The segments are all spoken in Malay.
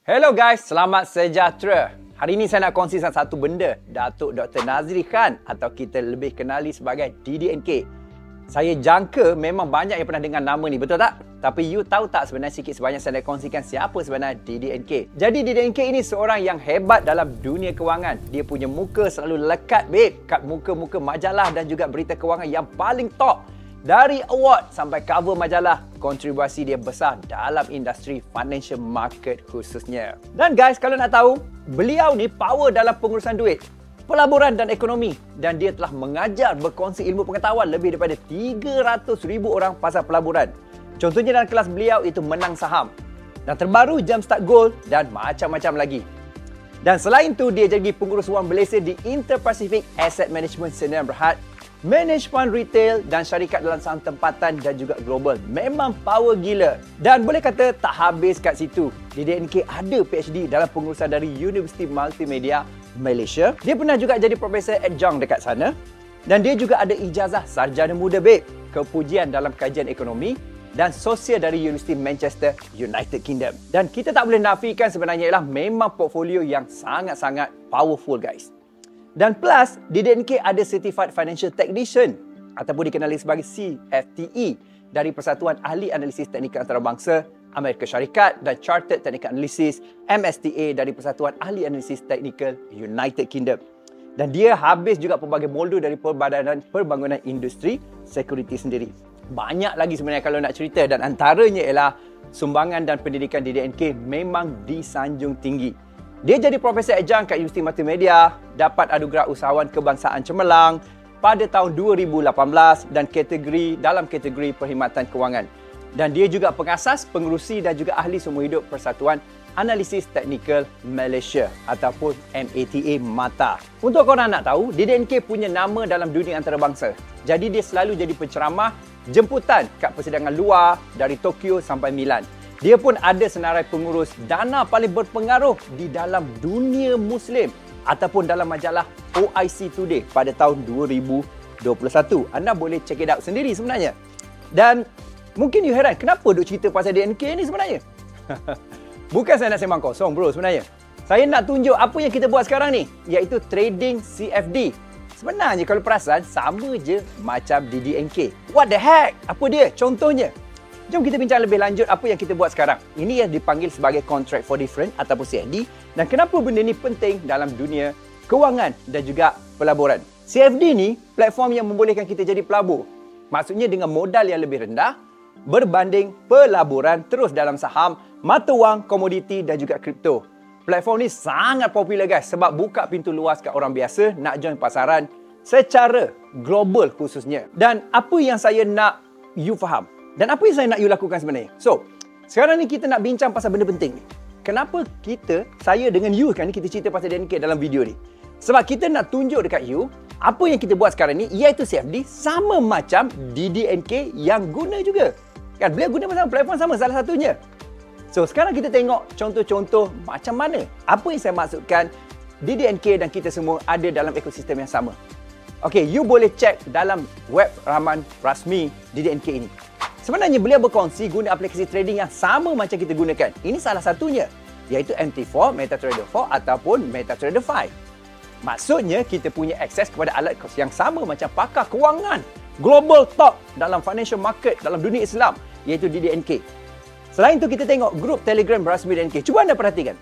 Hello guys, selamat sejahtera. Hari ini saya nak kongsi satu benda. Datuk Dr. Nazri Khan atau kita lebih kenali sebagai DDNK. Saya jangka memang banyak yang pernah dengar nama ni, betul tak? Tapi you tahu tak sebenarnya sikit sebanyak saya nak kongsikan siapa sebenarnya DDNK. Jadi DDNK ini seorang yang hebat dalam dunia kewangan. Dia punya muka selalu lekat babe kat muka-muka majalah dan juga berita kewangan yang paling top. Dari award sampai cover majalah, kontribusi dia besar dalam industri financial market khususnya. Dan guys, kalau nak tahu, beliau ni power dalam pengurusan duit, pelaburan dan ekonomi. Dan dia telah mengajar berkongsi ilmu pengetahuan lebih daripada 300,000 orang pasal pelaburan. Contohnya dalam kelas beliau itu menang saham. Dan terbaru Jumpstart Gold dan macam-macam lagi. Dan selain tu dia jadi pengurus wang Malaysia di Inter-Pacific Asset Management Sdn Bhd, manage fund retail dan syarikat dalam saham tempatan dan juga global. Memang power gila. Dan boleh kata tak habis kat situ. DDNK ada PhD dalam pengurusan dari Universiti Multimedia Malaysia. Dia pernah juga jadi profesor adjunct dekat sana. Dan dia juga ada ijazah sarjana muda babe, kepujian dalam kajian ekonomi dan sosial dari Universiti Manchester, United Kingdom. Dan kita tak boleh nafikan sebenarnya ialah memang portfolio yang sangat-sangat powerful guys. Dan plus, DDNK ada Certified Financial Technician ataupun dikenali sebagai CFTE dari Persatuan Ahli Analisis Teknikal Antarabangsa Amerika Syarikat dan Chartered Technical Analysis MSTA dari Persatuan Ahli Analisis Teknikal United Kingdom. Dan dia habis juga pelbagai moldu dari Perbadanan Pembangunan Industri Security sendiri. Banyak lagi sebenarnya kalau nak cerita dan antaranya ialah sumbangan dan pendidikan DDNK memang disanjung tinggi. Dia jadi profesor adjunct kat Universiti Multimedia, dapat anugerah usahawan kebangsaan cemerlang pada tahun 2018 dan dalam kategori perkhidmatan kewangan. Dan dia juga pengasas, pengerusi dan juga ahli seumur hidup Persatuan Analisis Teknikal Malaysia ataupun MATA MATA. Untuk korang nak tahu, DDNK punya nama dalam dunia antarabangsa. Jadi dia selalu jadi penceramah jemputan kat persidangan luar dari Tokyo sampai Milan. Dia pun ada senarai pengurus dana paling berpengaruh di dalam dunia Muslim ataupun dalam majalah OIC Today pada tahun 2021. Anda boleh check it out sendiri sebenarnya. Dan mungkin you heran, kenapa duk cerita pasal DNK ni sebenarnya? Bukan saya nak sembang kosong bro sebenarnya. Saya nak tunjuk apa yang kita buat sekarang ni, iaitu trading CFD. Sebenarnya kalau perasan, sama je macam DDNK. What the heck? Apa dia? Contohnya. Jom kita bincang lebih lanjut apa yang kita buat sekarang. Ini yang dipanggil sebagai Contract for Difference ataupun CFD. Dan kenapa benda ni penting dalam dunia kewangan dan juga pelaburan. CFD ni platform yang membolehkan kita jadi pelabur. Maksudnya dengan modal yang lebih rendah berbanding pelaburan terus dalam saham, mata wang, komoditi dan juga kripto. Platform ni sangat popular guys sebab buka pintu luas kat orang biasa nak join pasaran secara global khususnya. Dan apa yang saya nak you faham? Dan apa yang saya nak you lakukan sebenarnya? So, sekarang ni kita nak bincang pasal benda penting ni. Kenapa saya dengan you kan ni kita cerita pasal DDNK dalam video ni? Sebab kita nak tunjuk dekat you, apa yang kita buat sekarang ni iaitu CFD sama macam DDNK yang guna juga. Kan, beliau guna platform sama salah satunya. So, sekarang kita tengok contoh-contoh macam mana. Apa yang saya maksudkan DDNK dan kita semua ada dalam ekosistem yang sama. Okey, you boleh check dalam web laman rasmi DDNK ini. Sebenarnya beliau berkongsi guna aplikasi trading yang sama macam kita gunakan. Ini salah satunya, iaitu MT4, MetaTrader 4 ataupun MetaTrader 5. Maksudnya kita punya akses kepada alat yang sama macam pakar kewangan global top dalam financial market dalam dunia Islam, iaitu DDNK. Selain itu kita tengok grup Telegram rasmi DDNK. Cuba anda perhatikan.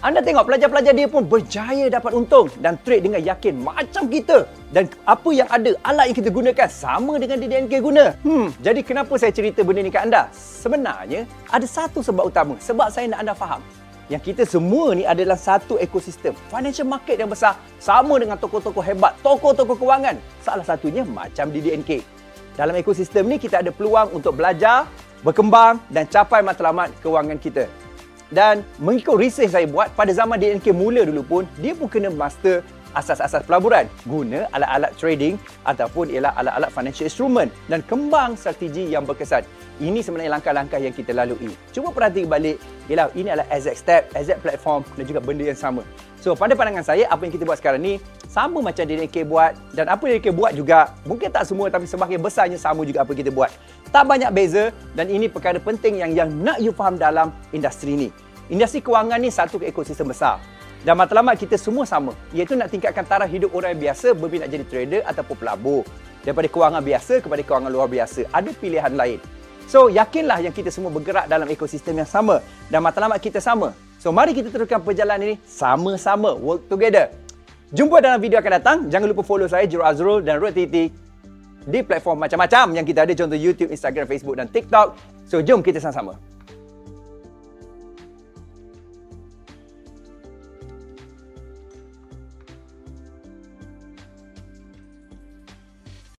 Anda tengok pelajar-pelajar dia pun berjaya dapat untung dan trade dengan yakin macam kita. Dan apa yang ada, alat yang kita gunakan sama dengan DDNK guna. Jadi kenapa saya cerita benda ni kat anda? Sebenarnya ada satu sebab utama. Sebab saya nak anda faham yang kita semua ni adalah satu ekosistem financial market yang besar sama dengan tokoh-tokoh hebat, tokoh-tokoh kewangan. Salah satunya macam DDNK. Dalam ekosistem ni kita ada peluang untuk belajar, berkembang dan capai matlamat kewangan kita. Dan mengikut research saya buat, pada zaman DDNK mula dulu pun, dia pun kena master asas-asas pelaburan. Guna alat-alat trading ataupun ialah alat-alat financial instrument dan kembang strategi yang berkesan. Ini sebenarnya langkah-langkah yang kita lalui. Cuba perhati balik, ialah ini adalah exact step, exact platform dan juga benda yang sama. So, pada pandangan saya, apa yang kita buat sekarang ni sama macam DDNK buat dan apa yang DDNK buat juga, mungkin tak semua tapi sebahagian besarnya sama juga apa kita buat. Tak banyak beza dan ini perkara penting yang nak you faham dalam industri ni. Industri kewangan ni satu ekosistem besar. Dan matlamat kita semua sama, iaitu nak tingkatkan taraf hidup orang yang biasa berminat jadi trader ataupun pelabur. Daripada kewangan biasa kepada kewangan luar biasa. Ada pilihan lain. So, yakinlah yang kita semua bergerak dalam ekosistem yang sama dan matlamat kita sama. So, mari kita teruskan perjalanan ini sama-sama, work together. Jumpa dalam video akan datang. Jangan lupa follow saya, Jiro Azrul dan Road TT di platform macam-macam yang kita ada, contoh YouTube, Instagram, Facebook dan TikTok. So, jom kita sama-sama.